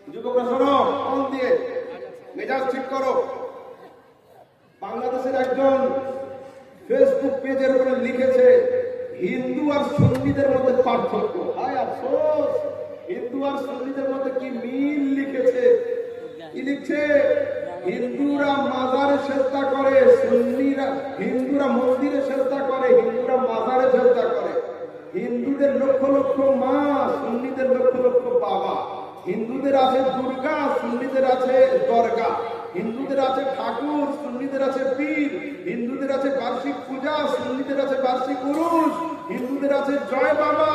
যুবকরা শোনো, মন দিয়ে মেজাজ ঠিক করো। বাংলাদেশের একজন ফেসবুক পেজের উপরে লিখেছে হিন্দু আর সুন্নিদের মধ্যে পার্থক্য। হায় আফসোস, হিন্দু আর সুন্নিদের মধ্যে কি মিল লিখেছে। কি লিখছে? হিন্দুরা মাজারে সেজদা করে, সুন্নিরা হিন্দুরা মন্দিরে সেজদা করে, হিন্দুরা মাজারে সেজদা করে। হিন্দুদের লক্ষ লক্ষ মা, সুন্নিদের লক্ষ লক্ষ বাবা। হিন্দুদের আছে দুর্গা, সুন্নিদের আছে দরগা। হিন্দুদের আছে ঠাকুর, সুন্নিদের আছে পীর। হিন্দুদের আছে বার্ষিক পূজা, সুন্নিদের আছে বার্ষিক উরুস। হিন্দুদের আছে জয় বাবা,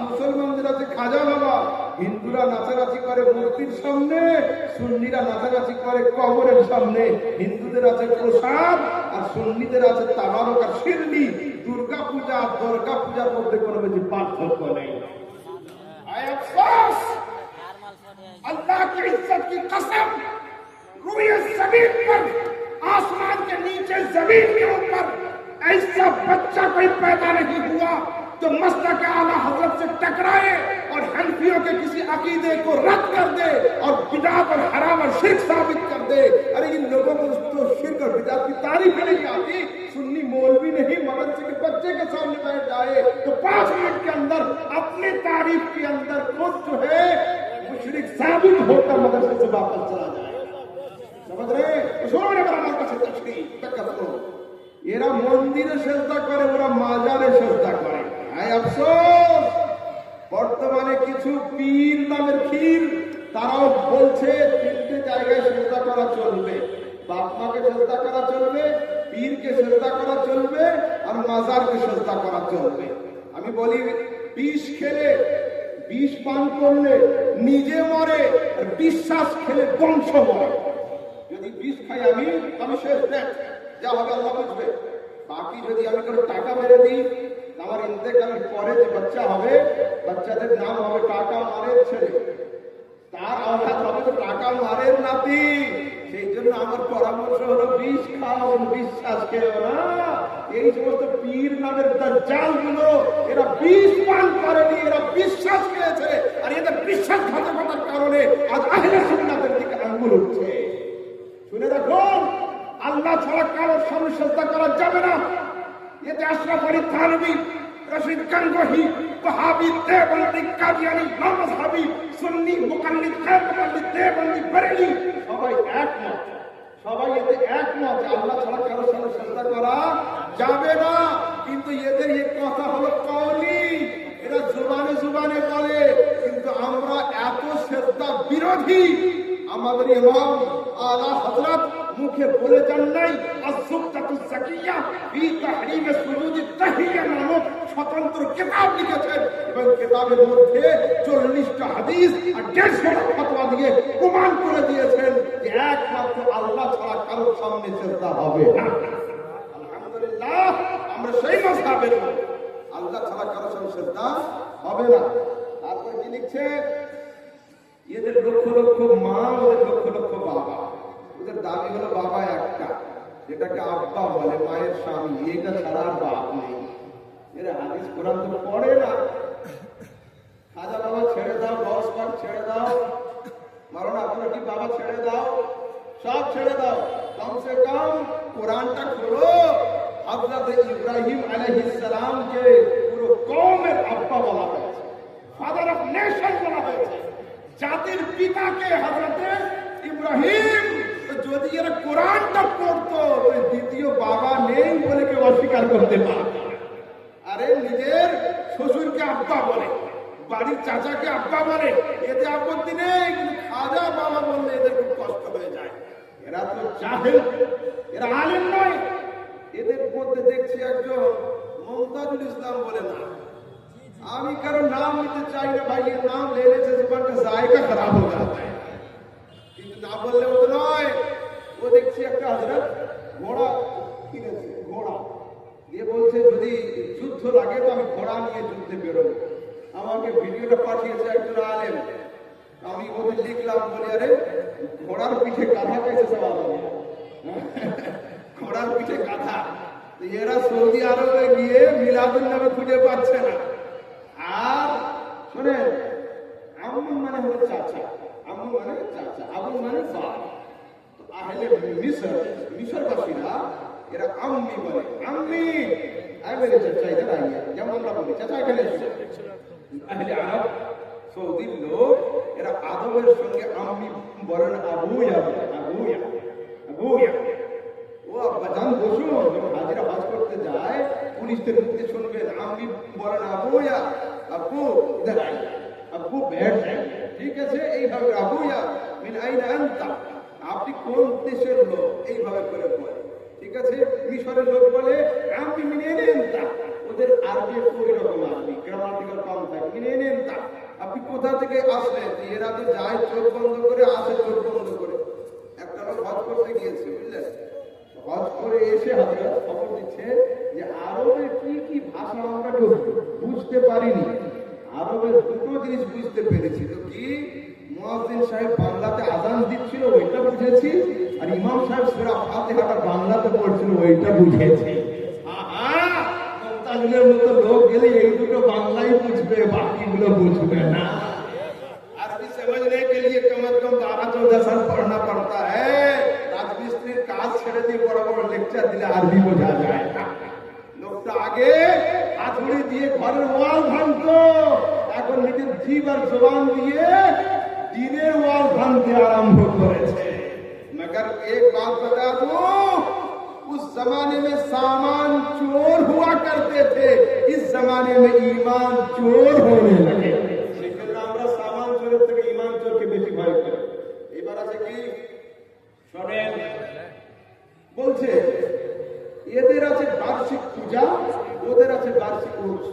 মুসলমানদের আছে খাজা বাবা। হিন্দুরা নাচানাচি করে মূর্তির সামনে, সুন্নিরা নাচানাচি করে কবরের সামনে। হিন্দুদের আছে প্রসাদ আর সুন্নিদের আছে তাবারক আর শিরনি। দুর্গা পূজা আর দুর্গা পূজার মধ্যে কোনো বেশি পার্থক্য নেই। আফসোস, अल्लाह की इज्जत की कसम, रूए जमीन पर, आसमान के नीचे जमीन के ऊपर ऐसा बच्चा कोई पैदा नहीं हुआ जो मसलक आला हजरत से टकराए और हनफियों के किसी अकीदे को रद्द कर दे और बिदात और हराम और शिर्क साबित कर दे। अरे इन लोगों को तो शिर्क और बिदात की तारीफ नहीं आती। सुन्नी मौलवी नहीं मदरसे के बच्चे के सामने बैठ जाए तो 5 मिनट के अंदर अपनी तारीफ के अंदर खुद जो है मुशरिक साबित होकर मदरसे से वापस चला जाए। समझ रहे? আমার কাছে এরা মন্দিরে সেজদা করে, ওরা মাজারে সেজদা করে। হায় আফসোস, বর্তমানে কিছু পীর নামের পীর তারাও বলছে 3টে জায়গায় সেজদা করা চলবে। বাপ মাকে সেজদা করা চলবে, পীরকে সেজদা করা চলবে আর মাজারকে সেজদা করা চলবে। আমি বলি বিষ খেলে, বিষ পান করলে নিজে মরে, আর বিশ্বাস খেলে বংশ মরে। যদি বিষ খাই আমি শেষ, দেখ যা হবে আল্লাহ বুঝবে। বাকি যদি আমি কোনো টাকা মেরে দিই, আমার ইন্তেকালের পরে যে বাচ্চা হবে, বাচ্চাদের নাম হবে টাকা মারের ছেলে, তার আওলাদ হবে তো টাকা মারের নাতি। সেই জন্য আমার পরামর্শ হলো বিষ খাও, বিশ্বাস খেও না। এই সমস্ত পীর নামের দাজ্জাল গুলো, এরা বিষ পান করেনি, এরা বিশ্বাস খেয়েছে। আর এদের বিশ্বাসঘাতকতার কারণে আজ আহলে সুন্নাতের দিকে আঙ্গুল উঠছে। শুনে রাখুন, আল্লাহ ছাড়া কারোর সামনে সেজদা করা যাবে না। এতে আশরাফ আলী থানভী, রশিদ গঙ্গোহী, ওয়াহাবি, দেওবন্দি, কাদিয়ানী, মাযহাবী, সুন্নি, মুকাল্লিদ, গায়র মুকাল্লিদ, দেওবন্দি, বরেলী সবাই একমত। সবাই এতে একমত যে আল্লাহ ছাড়া কারোর সামনে সেজদা করা যাবে না। কিন্তু এদের এই কথা হলো কওলি, এরা জুবানে জুবানে বলে, কিন্তু আমরা এত সেজদা বিরোধী। আমাদের ইমাম আলা হযরত মুখে বলে যান নাই, আস-সুবতাতুজ যাকিয়া ফি তাহরিম সুজুদিত তাহিয়া নামক স্বতন্ত্র কিতাব লিখেছেন এবং কিতাবের মধ্যে 40টা হাদিস আর 150টা ফতোয়া দিয়ে প্রমাণ করে দিয়েছেন যে একমাত্র আল্লাহ ছাড়া কারোর সামনে সেজদা হবে না। আলহামদুলিল্লাহ, আমরা সেই মাযহাবের লোক, আল্লাহ ছাড়া কারোর সামনে সেজদা হবে না। তারপর কি লিখছে? এদের লক্ষ লক্ষ মা, ওদের লক্ষ লক্ষ বাবা। ওদের দাবি হলো বাবা একটা, যেটাকে আব্বা বলে, মায়ের স্বামী, এটা ছাড়া বাপ নেই। এরা হাদিস কোরআন তো পড়ে না। খাজা বাবা ছেড়ে দাও, বস পাক ছেড়ে দাও, মারণ আপনার কি বাবা ছেড়ে দাও, সব ছেড়ে দাও, কমসে কম কোরআনটা খোলো। হযরত ইব্রাহিম আলাইহিস সালামকে পুরো কওমের আব্বা বলা হয়েছে, ফাদার অফ নেশন বলা হয়েছে, জাতির পিতাকে হযরতে ইব্রাহিম। যদি এরা কোরআনটা পড়তো, দ্বিতীয় বাবা নেই বলে কেউ অস্বীকার করতে পারবে। আরে নিজের শ্বশুরকে আব্বা বলে, বাড়ির চাচাকে আব্বা বলে, এতে আপত্তি নেই, কিন্তু খাজা বাবা বললে এদের খুব কষ্ট হয়ে যায়। এরা তো জাহেল, এরা আলেম নয়। এদের মধ্যে দেখছি একজন মুমতাজুল ইসলাম বলে না, আমি কারো নাম নিতে চাই না ভাই, এর নাম লেনে से जुबान का जायका खराब हो जाता है। কিন্তু না বললে তো নয়। ও দেখছি একটা হযরত ঘোড়া কিনেছে, ঘোড়া দিয়ে বলছে যদি যুদ্ধ লাগে তো আমি ঘোড়া নিয়ে যুদ্ধে বেরোবো। আমাকে ভিডিওটা পাঠিয়েছে একজন আলেম, আমি ওদের লিখলাম, বলি আরে ঘোড়ার পিঠে গাধা कैसे सवाल हो गया, ঘোড়ার পিঠে গাধা। তো এরা সৌদি আরবে গিয়ে মিলাদুন নবী খুঁজে পাচ্ছে না। আর শোনেন, আম্মু মানে হলো চাচা, আম্মু মানে আহলে মিশর, মিশরবাসীরা এরা আম্মি বলে, আম্মি আই মেরে চাচা ইধার আইয়ে, যেমন আমরা বলি চাচা এখানে এসো। আহলে আরব সৌদির লোক এরা আদমের সঙ্গে আম্মি বলেন, আবুয়া বলে, আবুয়া আবুয়া। ও আব্বাজান বসুন, যখন হাজিরা হজ করতে যায় পুলিশদের মুখে শুনবেন আম্মি বলেন আবুয়া, আব্বু ইধার আইয়ে, আব্বু बैठ जाए, ঠিক আছে? এইভাবে আবুয়া মিন আইনা আনতা, আপনি কোন দেশের লোক, এইভাবে করে বলে, ঠিক আছে? মিশরের লোক বলে আম্মি মিন আইনা আনতা, ওদের আরবি ওই রকম আরবি, গ্রামাটিক্যাল কম থাকে, মিন আইনা আনতা, আপনি কোথা থেকে আসলেন? এরা তো যায় চোখ বন্ধ করে, আসে চোখ বন্ধ করে। একটা লোক হজ করতে গিয়েছে, বুঝলেন? হজ করে এসে হাজিরা খবর দিচ্ছে যে আরবের কি কি ভাষা আমরা কেউ বুঝতে পারিনি, আরবের দুটো জিনিস বুঝতে পেরেছি। তো কি? মুয়াজ্জিন সাহেব বাংলাতে আযান দিচ্ছিল, ওইটা বুঝেছি, আর ইমাম সাহেব সূরা ফাতিহাটা বাংলাতে পড়ছিল, ওইটা বুঝেছি। আহা, মুতাজিলের মতো লোক গেলে এই দুটো বাংলাই বুঝবে, বাকিগুলো বুঝবে না। আরবি समझने के लिए कम से कम 12-14 साल पढ़ना पड़ता है। রাজমিস্ত্রির কাজ ছেড়ে দিয়ে বড় বড় লেকচার দিলে আরবি বোঝা যায় না। লোকটা আগে হাতুড়ি দিয়ে ঘরের ওয়াল ভাঙতো, এখন নিজের জিভ আর জবান দিয়ে দিনের ওয়াল ভাঙতে আরম্ভ করেছে। मगर एक बात बता दूं, उस जमाने में सामान चोर हुआ करते थे, इस जमाने में ईमान चोर होने लगे। সেক্ষেত্রে আমরা সামান চোরের থেকে ঈমান চোরকে বেশি ভয় করি। এবার আছে কি শোনেন, বলছে এদের আছে বার্ষিক পূজা, ওদের আছে বার্ষিক উরুস।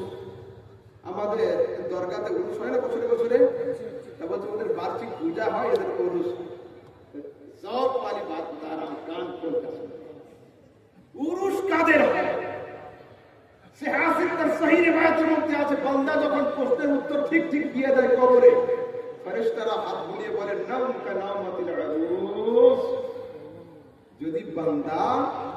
আমাদের দরগাতে উরুস হয় না বছরে বছরে, তা বলছে ওদের বার্ষিক পূজা হয়, এদের উরুস। সব वाली बात बता रहा हूं, कान खोल कर सुनो। उरुस काদের হয়? সিহাসির তার সহি রিওয়ায়াতের মধ্যে আছে, বান্দা যখন প্রশ্নের উত্তর ঠিক ঠিক দিয়ে দেয় কবরে, ফেরেশতারা হাত বুলিয়ে বলে নাম কা নামাতিল উরুস। যদি বান্দা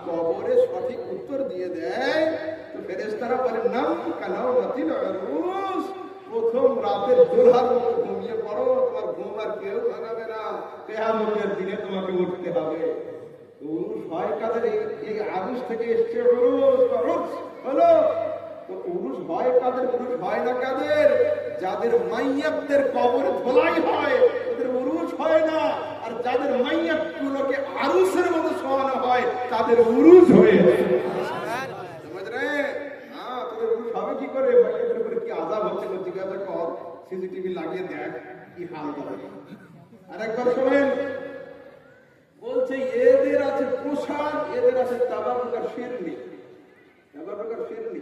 কবরে সঠিক উত্তর দিয়ে দেয় তো ফেরেশতারা বলে নাম কা নামাতিল উরুস, প্রথম রাতের দোলহার মতো ঘুমিয়ে পড়ো, তোমার ঘুম আর কেউ ভাঙাবে না, কিয়ামতের দিনে তোমাকে উঠতে হবে। উরুস হয় কাদের? এই আগুস থেকে এসছে উরুস, উরুস হলো। তো উরুস হয় কাদের? উরুস হয় না কাদের? যাদের মাইয়াতদের কবরে ধোলাই হয় ওদের উরুস হয় না, আর যাদের মাইয়াত গুলোকে আরুসের মতো শোয়ানো হয় তাদের উরুস হয়ে যায়। বুঝ রে? হ্যাঁ, তোদের উরুস হবে কি করে? মাইয়াতের উপরে কি আযাব হচ্ছে জিজ্ঞাসা কর, সিসিটিভি লাগিয়ে দেখ কি হাল করে। আরেকবার শোনেন, বলছে এদের আছে পোশাক, এদের আছে তাবারুক আর শিরনি। তাবারুক আর শিরনি।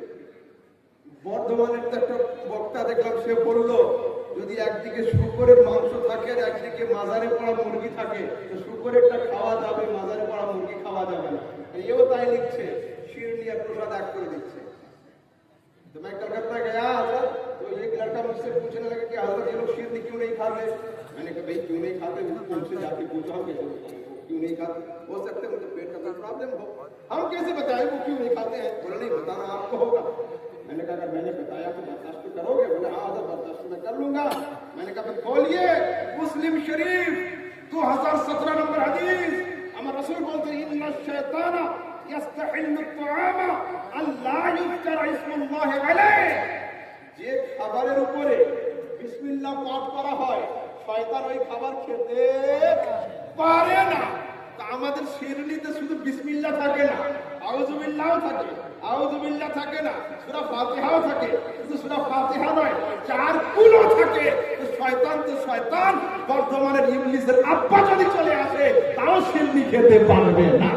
বর্ধমানের তো একটা বক্তা দেখলাম, সে বলল যদি একদিকে শুকরের মাংস থাকে আর একদিকে মাজারে পড়া মুরগি থাকে তো শুকরেরটা খাওয়া যাবে, মাজারে পড়া মুরগি খাওয়া যাবে না। এও তাই লিখছে, শিরনি আর প্রসাদ এক করে দিচ্ছে। तो मैं कलकत्ता गया हजरत, तो एक लड़का मुझसे पूछने लगा कि हजरत ये लोग शिरनी क्यों नहीं खाते? मैंने कहा भाई क्यों नहीं खाते, उनसे जाके पूछा हम कैसे क्यों नहीं खाते, हो सकते मुझे पेट का कोई प्रॉब्लम हो, हम कैसे बताएं वो क्यों नहीं खाते हैं? बोला नहीं बताना आपको होगा। मैंने कहा अगर मैंने बताया तो बर्दाश्त करोगे? बोले हाँ हजरत बर्दाश्त मैं कर लूंगा। मैंने कहा फिर खोलिए मुस्लिम शरीफ 2017 नंबर हदीस, हमारे रसूल बोलते हैं इन्ना शैताना यस्तहिल्लु त्तआमा अल्ला युज़करा इस्मुल्लाहि अलैहि। যে খাবারের উপরে বিসমিল্লাহ পাঠ করা হয় শয়তান ওই খাবার খেতে পারে না। তা আমাদের শিরনিতে শুধু বিসমিল্লাহ থাকে না, আউযুবিল্লাহও থাকে, আউযুবিল্লাহ থাকে না, সূরা ফাতিহাও থাকে, শুধু সূরা ফাতিহা নয়, চার কুলও থাকে। তো শয়তান বর্তমানের ইবলিসের আব্বা যদি চলে আসে তাও শিরনি খেতে পারবে না।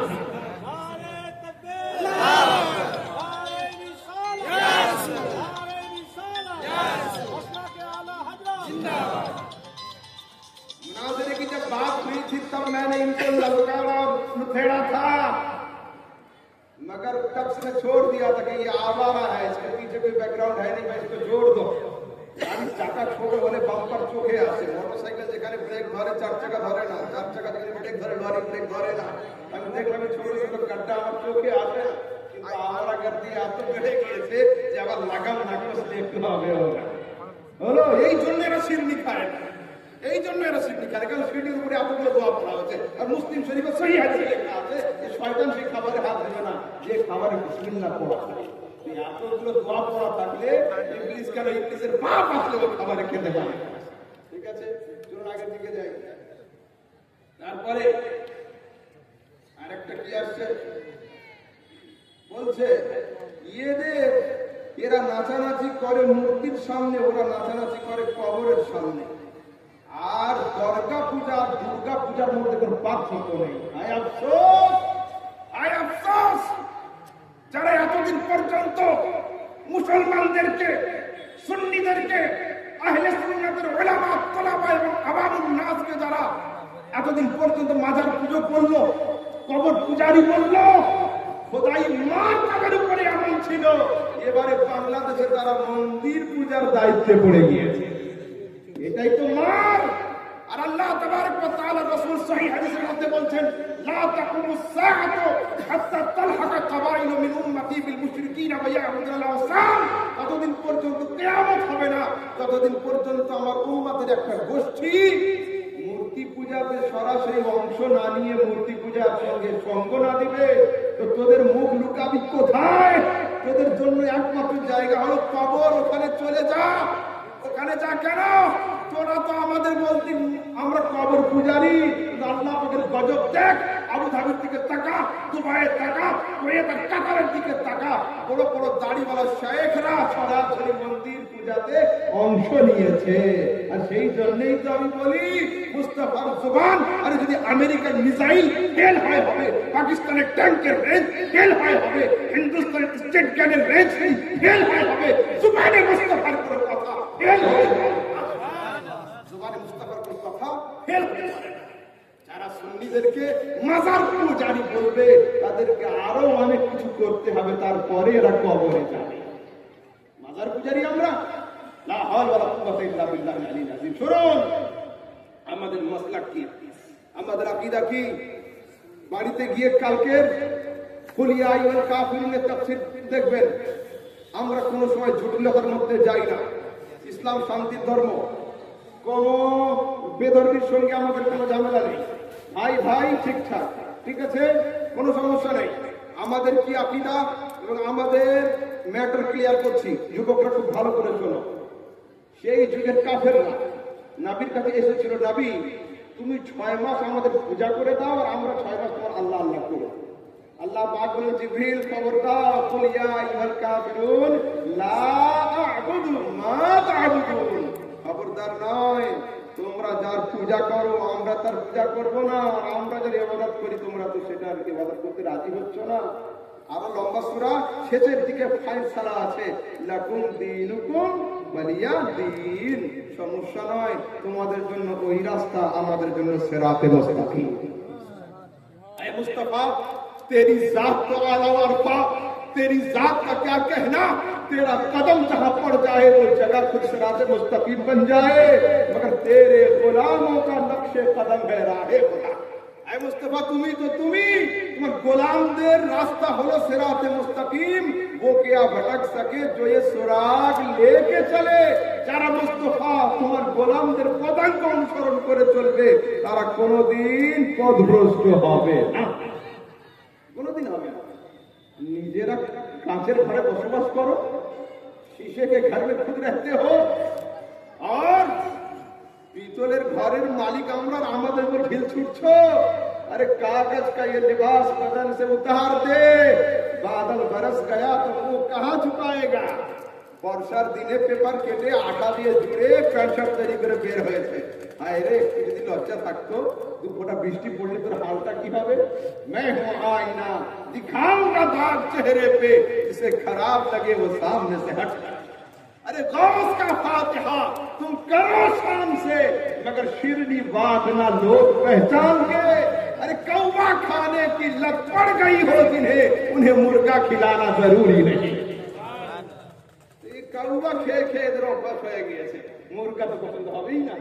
मुनाज़रे की जब बात हुई थी तब मैंने इनको ललकारा लुथेड़ा था, मगर तब से छोड़ दिया था कि ये आवारा है, इसके पीछे कोई बैकग्राउंड है नहीं, मैं इसको जोड़ दो। गाड़ी चाका छोटे বলে বাম্পার চোখে আসে, মোটরসাইকেল যেখানে ব্রেক ধরে চার চাকা ধরে না, চার চাকা যেখানে ব্রেক ধরে লরি ব্রেক ধরে না। আমি দেখলাম ছোট ছোট গাড্ডা আমার চোখে আসে না, কিন্তু আমরা গাড়ি এত বেড়ে গিয়েছে যে আবার লাগাম না কষলে একটু হবে হলো। এই জন্য এরা শিরনি খায় না, এই জন্য এরা শিরনি খায়, কারণ শিরনির উপরে এতগুলো দোয়া পড়া হয়েছে। আর মুসলিম শরীফে সহিহ হাদিসে লেখা আছে যে শয়তান সেই খাবারে হাত দেবে না যে খাবারে বিসমিল্লাহ পড়া থাকে। এতগুলো দোয়া পড়া থাকলে ইবলিস কেন ইবলিসের বাপ আসলে ওই খাবারে খেতে পারে। ঠিক আছে, চলুন আগের দিকে যাই। তারপরে আরেকটা কি আসছে বলছে এরা নাচানাচি করে মূর্তির সামনে, ওরা নাচানাচি করে কবরের সামনে। আর দুর্গা পূজা আর দুর্গা পূজার মধ্যে কোনো পার্থক্য নেই। হায় আফসোস, হায় আফসোস, যারা এতদিন পর্যন্ত মুসলমানদেরকে, সুন্নিদেরকে, আহলে সুন্নাতের উলামা, তোলাবা এবং আওয়ামুন নাসকে যারা এতদিন পর্যন্ত মাজার পুজো করলো, কবর পূজারি করলো, খোদাই মার তাদের উপরে এমন ছিল, এবারে বাংলাদেশে তারা মন্দির পূজার দায়িত্বে পড়ে গিয়েছে। এটাই তো মার। আর আল্লাহ তাবারক ওয়া তাআলা রাসূল সহিহ হাদিসের মধ্যে বলছেন, লা তাকুমুস সাআতু হাত্তা তালহাকা কাবাইলু মিন উম্মতি বিল মুশরিকিনা ওয়া ইয়াবুদুল আওসান। ততদিন পর্যন্ত কিয়ামত হবে না ততদিন পর্যন্ত আমার উম্মতের একটা গোষ্ঠী মূর্তি পূজাতে সরাসরি অংশ না নিয়ে মূর্তি পূজার সঙ্গে সঙ্গ না দিবে। তো তোদের মুখ লুকাবি কোথায়? তোদের জন্য একমাত্র জায়গা হলো কবর। ওখানে চলে যা। ওখানে যা কেন? তোরা তো আমাদের বলতি আমরা কবর পূজারি। আল্লাহ পাকের গজব দেখ। আবু ধাবির দিকে তাকা, দুবাইয়ের তাকা, কুয়েতের কাতারের দিকে তাকা। বড় বড় দাড়িওয়ালা শেখরা সরাসরি মন্দির পূজাতে অংশ নিয়েছে। আর সেই জন্যই তো আমি বলি মুস্তাফার জবান, আরে যদি আমেরিকার মিসাইল ফেল হয় হবে, পাকিস্তানের ট্যাঙ্কের রেঞ্জ ফেল হয় হবে, হিন্দুস্তানের স্টেট গানের রেঞ্জ ফেল হয় হবে, জুবানে মুস্তাফার কোনো কথা ফেল হয় হবে। জুবানে মুস্তাফার কোনো কথা ফেল হতে পারে না। যারা সুন্নিদেরকে মাজার পূজারি বলবে তাদেরকে আরো অনেক কিছু করতে হবে, তারপরে এরা কবরে যাবে। মাজার পূজারি আমরা লা হাওলা ওয়ালা কুওয়াতা ইল্লা বিল্লাহিল আলিয়্যিল আযীম। শুনুন আমাদের মাসলাক কি, আমাদের আকীদা কি। বাড়িতে গিয়ে কালকের কুল ইয়া আইয়ুহাল কাফিরুনের তাফসীর দেখবেন। আমরা কোনো সময় ঝুটলেখার মধ্যে যাই না। ইসলাম শান্তির ধর্ম, কোন বেধর্মীর সঙ্গে আমাদের কোনো ঝামেলা নেই। ভাই ভাই ঠিকঠাক, ঠিক আছে, কোনো সমস্যা নেই। আমাদের কি আকীদা এবং আমাদের ম্যাটার ক্লিয়ার করছি, যুবকরা খুব ভালো করে শোনো। সেই যুগের কাফেররা নবীর কাছে এসেছিল, নবী তুমি 6 মাস আমাদের পূজা করে দাও আর আমরা 6 মাস তোমার আল্লাহ আল্লাহ করব। আল্লাহ পাক বলেন, জিবরিল খবরদার, কুল ইয়া আইয়ুহাল কাফিরুন লা আ'বুদু মা তা'বুদুন। খবরদার নয়, তোমরা যার পূজা করো আমরা তার পূজা করব না, আর আমরা যার ইবাদত করি তোমরা তো সেটার ইবাদত করতে রাজি হচ্ছ না। আরো লম্বা সূরা শেষের দিকে ফায়সালা আছে, লাকুম দীনুকুম ওয়ালিয়া দীন। সমস্যা নয়, তোমাদের জন্য ওই রাস্তা, আমাদের জন্য সিরাতে মুস্তাকিম। আয় মুস্তাফা, तेरी जात तो आला वरफा, तेरी जात का क्या कहना, तेरा कदम जहां पड़ जाए वो जगह खुद सिराते मुस्तकीम बन जाए, मगर तेरे गुलामों का नक्शे कदम है राहे खुदा। आए मुस्तफा, तुम्ही तो तुम्ही, तुम्हारे गुलामদের রাস্তা হলো সিরাতে মুস্তাকিম। वो क्या भटक सके जो ये सुराग लेके चले। যারা মুস্তাফা তোমার গোলামদের পদাঙ্ক অনুসরণ করে চলবে তারা কোনোদিন পথভ্রষ্ট হবে না, কোনোদিন হবে না। নিজেরা কাঁচের ঘরে বসবাস করো, शीशे के घर में खुद रहते हो, और পিতলের ঘরের মালিক আমরা, আমাদের উপর ঢিল ছুটছো। अरे कागज का ये लिबास बदन से उतार दे, बादल बरस गया तो वो कहाँ छुपाएगा। বর্ষার দিনে পেপার কেটে আটা দিয়ে জুড়ে প্যান্ট শার্ট তৈরি করে বের হয়েছে। হায় রে, যদি লজ্জা থাকতো, 2 ফোঁটা বৃষ্টি পড়লে তোর হালটা কি হবে। मैं हूं आईना, दिखाऊंगा दाग चेहरे पे, जिसे खराब लगे वो सामने से हट। अरे गौस का फातिहा तुम करो शाम से, मगर शिरनी बांधना लोग पहचान के। अरे कौवा खाने की लत पड़ गई हो जिन्हें, उन्हें मुर्गा खिलाना जरूरी नहीं। कौवा খেয়ে খেয়ে এদের অভ্যাস হয়ে গিয়েছে, মুরগা তো পছন্দ হবেই না।